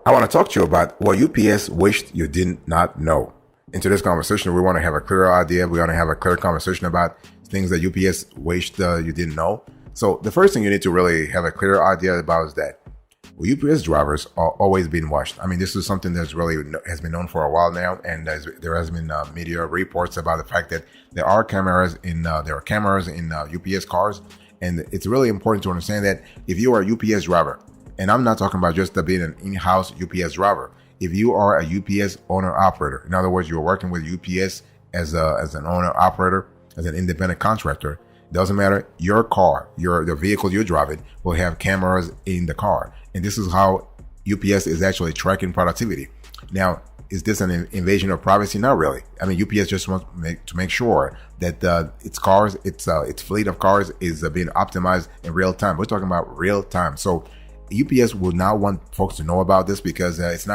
I want to talk to you about what UPS wished you did not know. In today's conversation, we want to have a clear idea. We want to have a clear conversation about things that UPS wished you didn't know. So the first thing you need to really have a clear idea about is that UPS drivers are always being watched. I mean, this is something that's really has been known for a while now, and there has been media reports about the fact that there are cameras in UPS cars, and it's really important to understand that if you are a UPS driver, and I'm not talking about just being an in-house UPS driver. If you are a UPS owner-operator, in other words, you're working with UPS as an owner-operator, as an independent contractor, doesn't matter, your car, the vehicle you're driving will have cameras in the car. And this is how UPS is actually tracking productivity. Now, is this an invasion of privacy? Not really. I mean, UPS just wants to make sure that its fleet of cars is being optimized in real time. We're talking about real time. So UPS will not want folks to know about this because it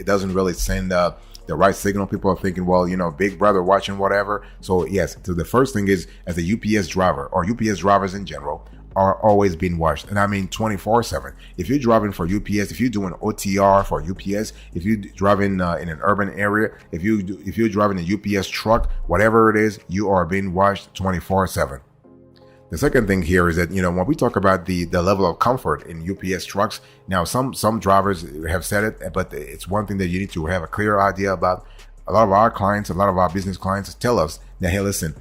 doesn't really send the right signal. People are thinking, well, big brother watching whatever. So yes, so the first thing is, as a UPS driver or UPS drivers in general are always being watched. And I mean 24/7. If you're driving for UPS, if you're doing OTR for UPS, if you're driving in an urban area, if you're driving a UPS truck, whatever it is, you are being watched 24/7. The second thing here is that, when we talk about the level of comfort in UPS trucks, now some drivers have said it, but it's one thing that you need to have a clear idea about. A lot of our clients, a lot of our business clients tell us that, hey, listen,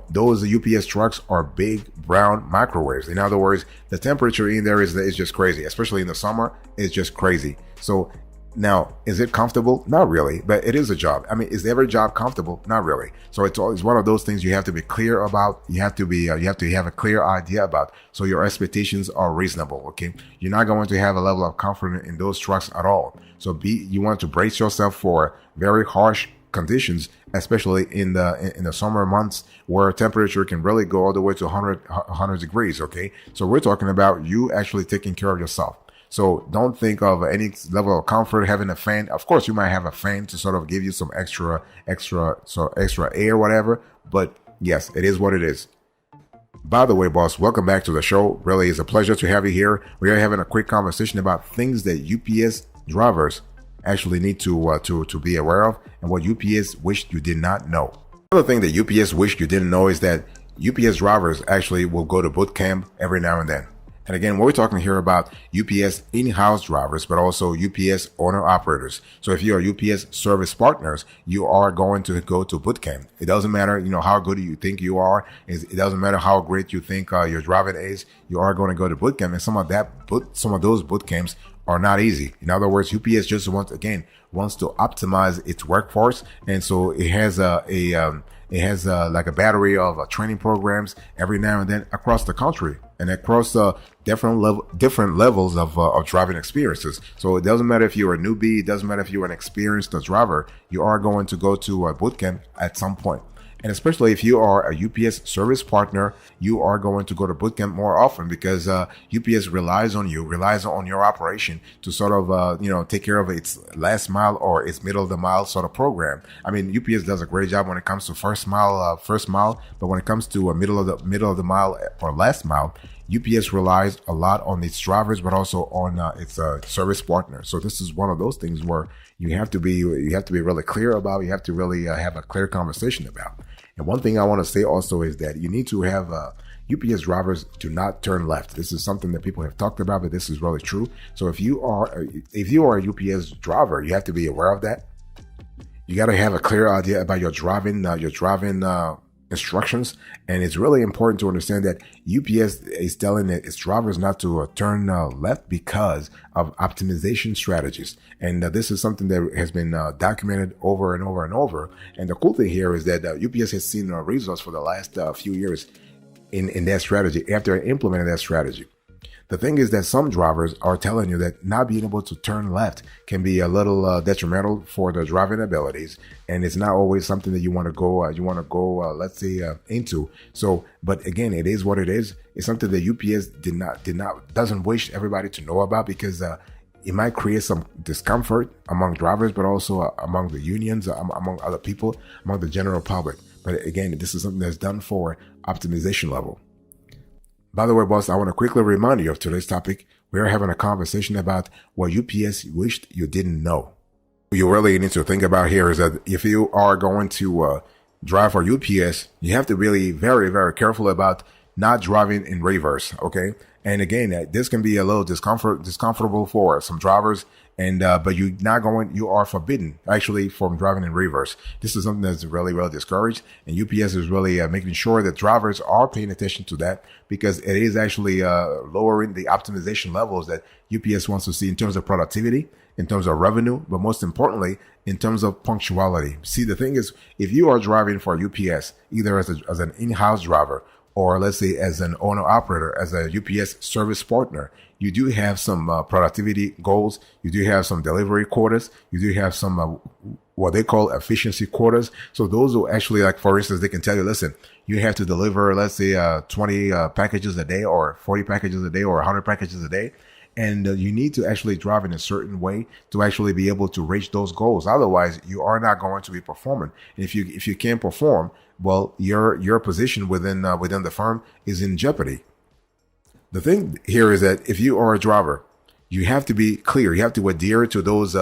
those UPS trucks are big brown microwaves. In other words, the temperature in there is just crazy, especially in the summer. It's just crazy. So now, is it comfortable? Not really, but it is a job. I mean, is every job comfortable? Not really. So it's one of those things you have to be clear about. You have to have a clear idea about, so your expectations are reasonable. Okay, you're not going to have a level of comfort in those trucks at all. So you want to brace yourself for very harsh conditions, especially in the summer months where temperature can really go all the way to 100 degrees. Okay, so we're talking about you actually taking care of yourself. So don't think of any level of comfort having a fan. Of course, you might have a fan to sort of give you some extra air, whatever. But yes, it is what it is. By the way, boss, welcome back to the show. Really, it's a pleasure to have you here. We are having a quick conversation about things that UPS drivers actually need to be aware of, and what UPS wished you did not know. Another thing that UPS wished you didn't know is that UPS drivers actually will go to boot camp every now and then. And again, we're talking here about UPS in-house drivers, but also UPS owner-operators. So if you're UPS service partners, you are going to go to boot camp. It doesn't matter, how good you think you are. It doesn't matter how great you think your driving is. You are going to go to boot camp, and some of those boot camps are not easy. In other words, UPS just wants to optimize its workforce, and so it has like a battery of training programs every now and then across the country and across different levels of driving experiences. So it doesn't matter if you're a newbie, it doesn't matter if you're an experienced driver, you are going to go to a boot camp at some point. And especially if you are a UPS service partner, you are going to go to boot camp more often because UPS relies on your operation to sort of, take care of its last mile or its middle of the mile sort of program. I mean, UPS does a great job when it comes to first mile, but when it comes to a middle of the mile or last mile, UPS relies a lot on its drivers, but also on its service partners. So this is one of those things where you have to be really clear about. You have to really have a clear conversation about. And one thing I want to say also is that you need to have UPS drivers do not turn left. This is something that people have talked about, but this is really true. So if you are a UPS driver, you have to be aware of that. You got to have a clear idea about your driving instructions, and it's really important to understand that UPS is telling its drivers not to turn left because of optimization strategies, and this is something that has been documented over and over and over. And the cool thing here is that UPS has seen results for the last few years in that strategy after implementing that strategy. The thing is that some drivers are telling you that not being able to turn left can be a little detrimental for the driving abilities, and it's not always something that you want to go into. So, but again, it is what it is. It's something that UPS doesn't wish everybody to know about because it might create some discomfort among drivers, but also among the unions, among other people, among the general public. But again, this is something that's done for optimization level. By the way, boss, I want to quickly remind you of today's topic. We're having a conversation about what UPS wished you didn't know. What you really need to think about here is that if you are going to drive for UPS, you have to be very, very careful about not driving in reverse. Okay. And again, this can be a little discomfortable for some drivers. And, but you are forbidden actually from driving in reverse. This is something that's really, really discouraged. And UPS is really making sure that drivers are paying attention to that, because it is actually lowering the optimization levels that UPS wants to see in terms of productivity, in terms of revenue, but most importantly, in terms of punctuality. See, the thing is, if you are driving for UPS, either as an in-house driver, or let's say as an owner operator, as a UPS service partner, you do have some productivity goals. You do have some delivery quotas. You do have some what they call efficiency quotas. So those will actually, like, for instance, they can tell you, listen, you have to deliver, let's say 20 packages a day, or 40 packages a day, or 100 packages a day. And you need to actually drive in a certain way to actually be able to reach those goals. Otherwise, you are not going to be performing. And if you can't perform, well, your position within the firm is in jeopardy. The thing here is that if you are a driver, you have to be clear. You have to adhere to those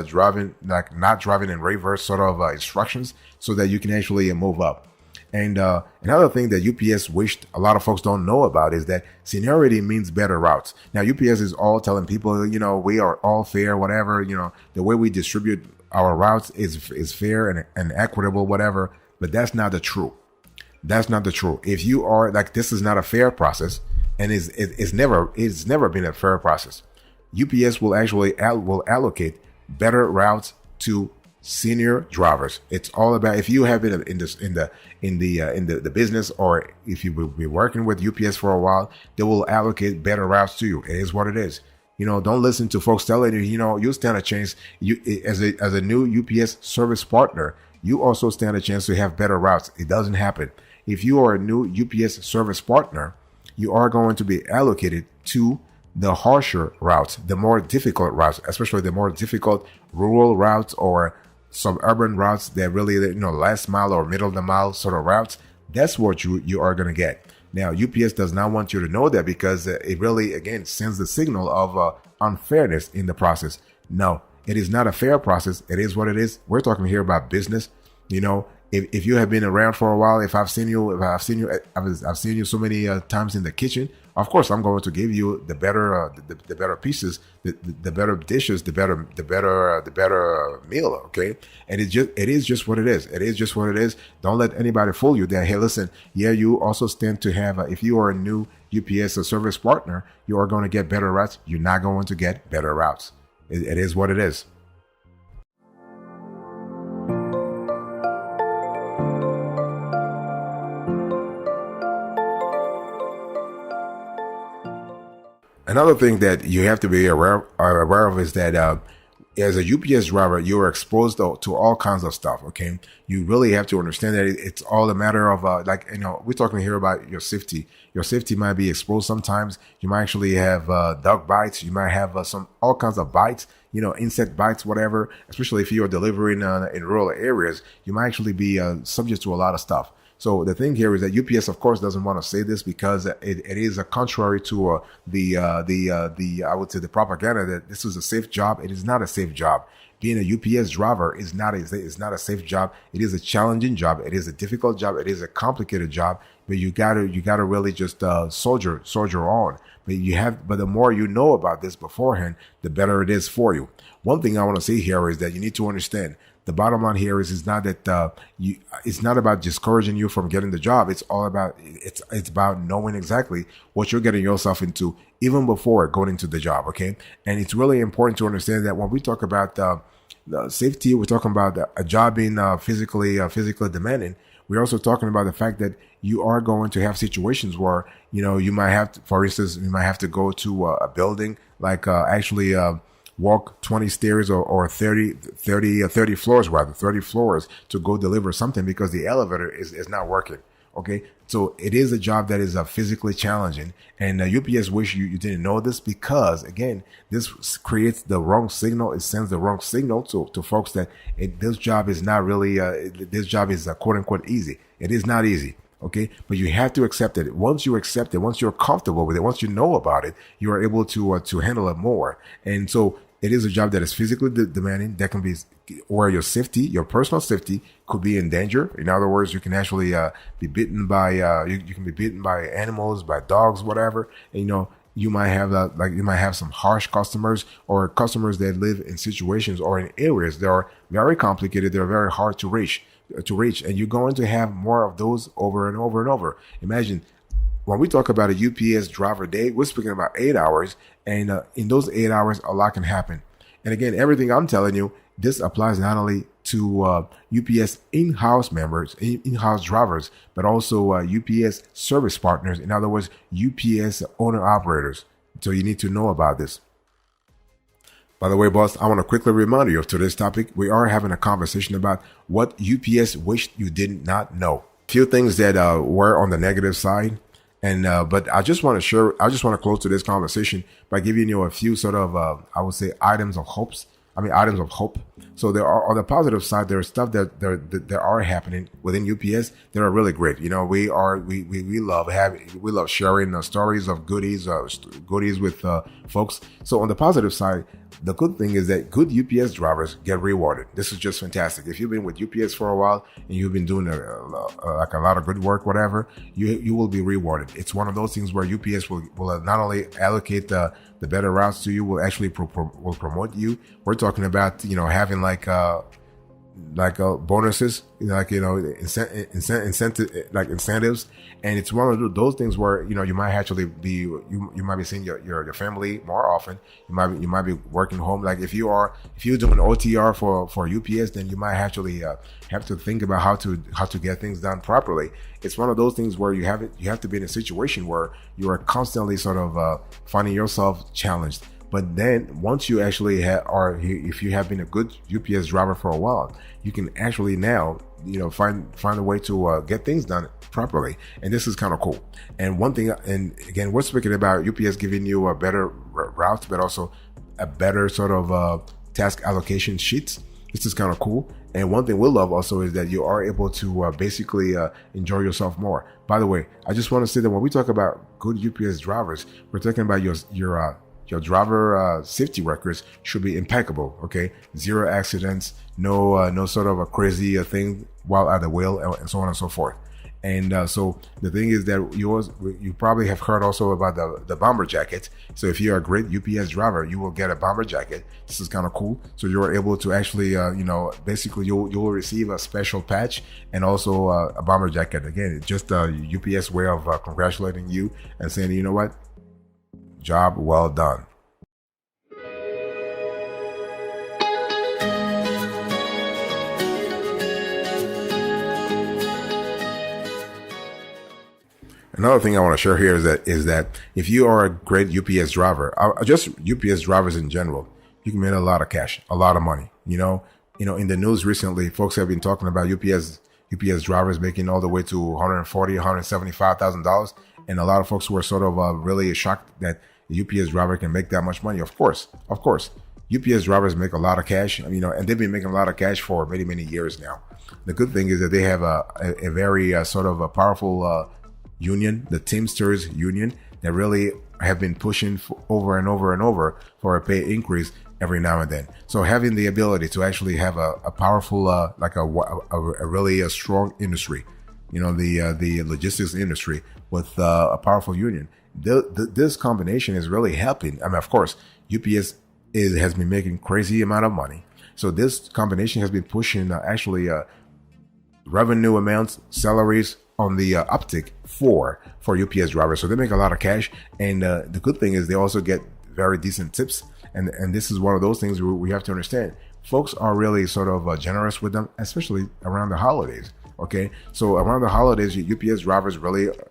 driving, like not driving in reverse sort of instructions, so that you can actually move up. And another thing that UPS wished a lot of folks don't know about is that seniority means better routes. Now, UPS is all telling people, we are all fair, whatever, the way we distribute our routes is fair and equitable, whatever. But that's not the truth. That's not the truth. If you are like, this is not a fair process, and it's never been a fair process. UPS will actually will allocate better routes to senior drivers. It's all about, if you have been in the business, or if you will be working with UPS for a while, they will allocate better routes to you. It is what it is. Don't listen to folks telling you, you stand a chance. You, as a new UPS service partner, you also stand a chance to have better routes. It doesn't happen. If you are a new UPS service partner, you are going to be allocated to the harsher routes, the more difficult routes, especially the more difficult rural routes or suburban routes that really, last mile or middle of the mile sort of routes. That's what you are going to get. Now, UPS does not want you to know that, because it really, again, sends the signal of unfairness in the process. No, it is not a fair process. It is what it is. We're talking here about business. If you have been around for a while, I've seen you so many times in the kitchen. Of course, I'm going to give you the better, the better pieces, the better dishes, the better meal. Okay, and it is just what it is. It is just what it is. Don't let anybody fool you that, hey, listen, yeah, you also stand to have. If you are a new UPS service partner, you are going to get better routes. You're not going to get better routes. It is what it is. Another thing that you have to be aware of is that as a UPS driver, you are exposed to all kinds of stuff. Okay, you really have to understand that it's all a matter of we're talking here about your safety. Your safety might be exposed sometimes. You might actually have dog bites. You might have all kinds of bites. Insect bites, whatever. Especially if you are delivering in rural areas, you might actually be subject to a lot of stuff. So the thing here is that UPS, of course, doesn't want to say this, because it is contrary to I would say the propaganda that this is a safe job. It is not a safe job. Being a UPS driver is not a safe job. It is a challenging job. It is a difficult job. It is a complicated job. But you gotta really just soldier on. But the more you know about this beforehand, the better it is for you. One thing I want to say here is that you need to understand. The bottom line here is not that it's not about discouraging you from getting the job. It's all about it's about knowing exactly what you're getting yourself into even before going into the job. Okay, and it's really important to understand that when we talk about the safety, we're talking about a job being physically demanding. We're also talking about the fact that you are going to have situations where you might have to, for instance, you might have to go to a building like actually. Walk 20 stairs or 30 floors, rather 30 floors to go deliver something because the elevator is not working. Okay. So it is a job that is physically challenging, and UPS wish you didn't know this, because again, this creates the wrong signal. It sends the wrong signal to folks that this job is not really, this job is quote unquote easy. It is not easy. Okay, but you have to accept it. Once you accept it, once you're comfortable with it, once you know about it, you are able to handle it more. And so it is a job that is physically demanding. That can be where your safety, your personal safety, could be in danger. In other words, you can actually be bitten by you can be bitten by animals, by dogs, whatever. And, you might have you might have some harsh customers, or customers that live in situations or in areas that are very complicated. They're very hard to reach, and you're going to have more of those over and over and over. Imagine, when we talk about a UPS driver day, we're speaking about 8 hours, and in those 8 hours, a lot can happen. And again, everything I'm telling you, this applies not only to UPS in-house members, in-house drivers, but also UPS service partners. In other words, UPS owner-operators. So you need to know about this. By the way, boss, I want to quickly remind you of today's topic. We are having a conversation about what UPS wished you did not know. A few things that were on the negative side. And, but I just want to close to this conversation by giving you a few sort of, I would say, items of hope. So there are, on the positive side, there's stuff that are happening within UPS that are really great. We love sharing stories of goodies with folks. So on the positive side, the good thing is that good UPS drivers get rewarded. This is just fantastic. If you've been with UPS for a while and you've been doing a lot of good work, whatever, you will be rewarded. It's one of those things where UPS will not only allocate the better routes to you, will actually will promote you. We're talking about having bonuses, incentives, and it's one of those things where you might actually be you might be seeing your family more often. You might be working home. Like if you're doing OTR for UPS, then you might actually have to think about how to get things done properly. It's one of those things where you have to be in a situation where you are constantly sort of finding yourself challenged. But then once you actually if you have been a good UPS driver for a while, you can actually now, find a way to get things done properly. And this is kind of cool. And one thing, and again, we're speaking about UPS giving you a better route, but also a better sort of task allocation sheets. This is kind of cool. And one thing we'll love also is that you are able to basically enjoy yourself more. By the way, I just want to say that when we talk about good UPS drivers, we're talking about your driver safety records should be impeccable. Okay, 0 accidents, no sort of a crazy thing while at the wheel, and so on and so forth. And so the thing is that you probably have heard also about the bomber jacket. So if you're a great UPS driver, you will get a bomber jacket. This is kind of cool. So you're able to actually, basically you'll receive a special patch and also a bomber jacket. Again, it's just a UPS way of congratulating you and saying, you know what, job well done. Another thing I want to share here is that if you are a great UPS driver, just UPS drivers in general, you can make a lot of cash, a lot of money. In the news recently, folks have been talking about UPS drivers making all the way to $140,000, $175,000, and a lot of folks were sort of really shocked that a UPS driver can make that much money. Of course, UPS drivers make a lot of cash, and they've been making a lot of cash for many, many years now. The good thing is that they have a very sort of a powerful union, the Teamsters union, that really have been pushing over and over and over for a pay increase every now and then. So having the ability to actually have a powerful, a really strong industry, the logistics industry with a powerful union, this combination is really helping. I mean, of course, UPS has been making crazy amount of money. So this combination has been pushing revenue amounts, salaries on the uptick for UPS drivers. So they make a lot of cash. And the good thing is they also get very decent tips. And this is one of those things we have to understand. Folks are really sort of generous with them, especially around the holidays. Okay, so around the holidays, UPS drivers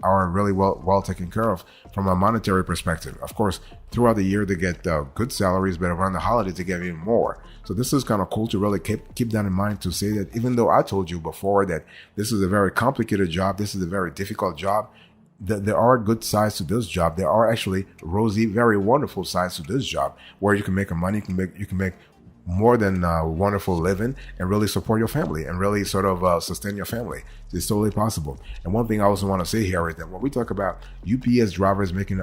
are really well taken care of from a monetary perspective. Of course, throughout the year they get good salaries, but around the holidays they get even more. So this is kind of cool to really keep that in mind, to say that even though I told you before that this is a very complicated job, this is a very difficult job, there are good sides to this job. There are actually rosy, very wonderful sides to this job where you can make money, you can make more than wonderful living and really support your family and really sort of sustain your family. It's totally possible. And one thing I also want to say here is that when we talk about UPS drivers making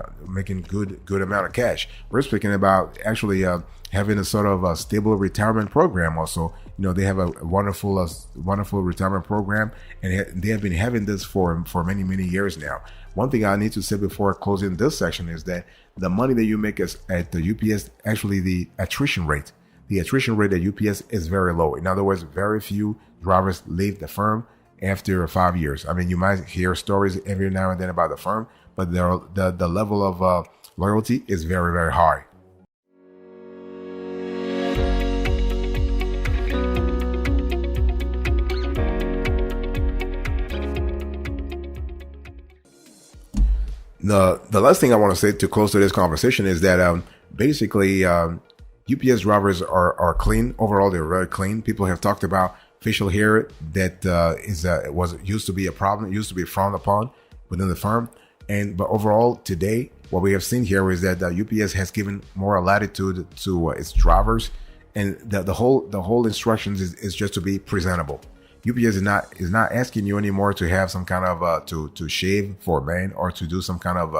good amount of cash, we're speaking about actually having a sort of a stable retirement program. Also, they have a wonderful retirement program, and they have been having this for many years now. One thing I need to say before closing this section is that the money that you make at the UPS, actually the attrition rate at UPS is very low. In other words, very few drivers leave the firm after 5 years. I mean, you might hear stories every now and then about the firm, but the level of loyalty is very high. The last thing I want to say to close to this conversation is that basically UPS drivers are clean. Overall, they're very clean. People have talked about facial hair that used to be a problem, used to be frowned upon within the firm. But overall, today, what we have seen here is that UPS has given more latitude to its drivers, and the whole instructions is just to be presentable. UPS is not asking you anymore to have some kind of to shave for men or to do some kind of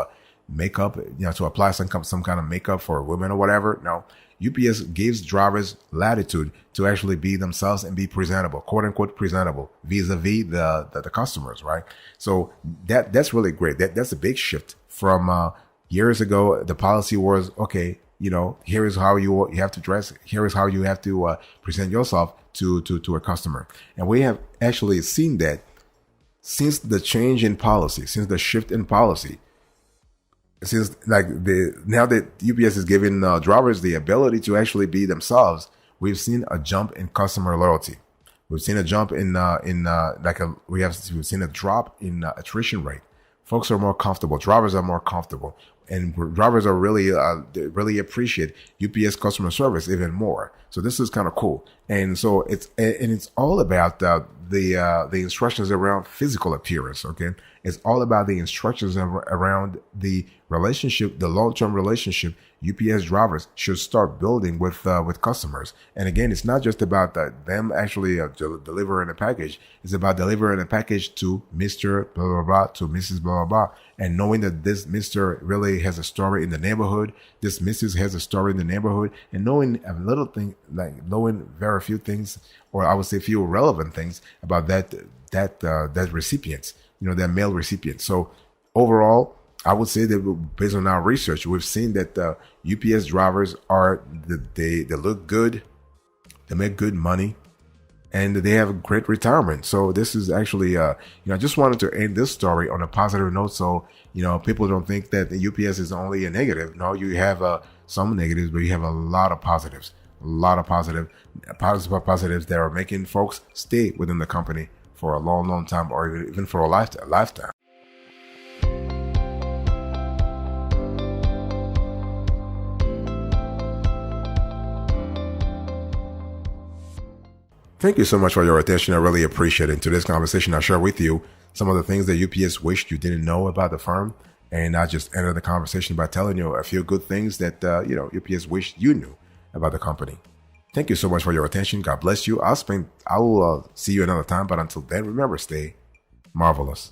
makeup, to apply some kind of makeup for women or whatever. No, UPS gives drivers latitude to actually be themselves and be presentable, quote unquote presentable, vis-a-vis the customers, right? So that's really great. That's a big shift from years ago. The policy was, okay, here is how you have to dress. Here is how you have to present yourself to a customer. And we have actually seen that since the change in policy, since the shift in policy, since now that UPS is giving drivers the ability to actually be themselves, we've seen a jump in customer loyalty. We've seen a jump we've seen a drop in attrition rate. Folks are more comfortable. Drivers are more comfortable, and drivers are really appreciate UPS customer service even more. So this is kind of cool. And so it's all about the instructions around physical appearance. Okay, it's all about the instructions around the relationship, the long-term relationship UPS drivers should start building with customers. And again, it's not just about them actually delivering a package. It's about delivering a package to Mr. blah, blah, blah, to Mrs. blah, blah, blah. And knowing that this Mr. really has a story in the neighborhood, this Mrs. has a story in the neighborhood, and knowing a little thing, knowing very few things, or I would say few relevant things about that recipient, that male recipient. So overall, I would say that based on our research, we've seen that UPS drivers they look good, they make good money, and they have a great retirement. So this is actually, I just wanted to end this story on a positive note. So, people don't think that the UPS is only a negative. No, you have some negatives, but you have a lot of positives, positives that are making folks stay within the company for a long time, or even for a lifetime. Thank you so much for your attention. I really appreciate it. In today's conversation, I share with you some of the things that UPS wished you didn't know about the firm. And I just ended the conversation by telling you a few good things that, UPS wished you knew about the company. Thank you so much for your attention. God bless you. I will see you another time. But until then, remember, stay marvelous.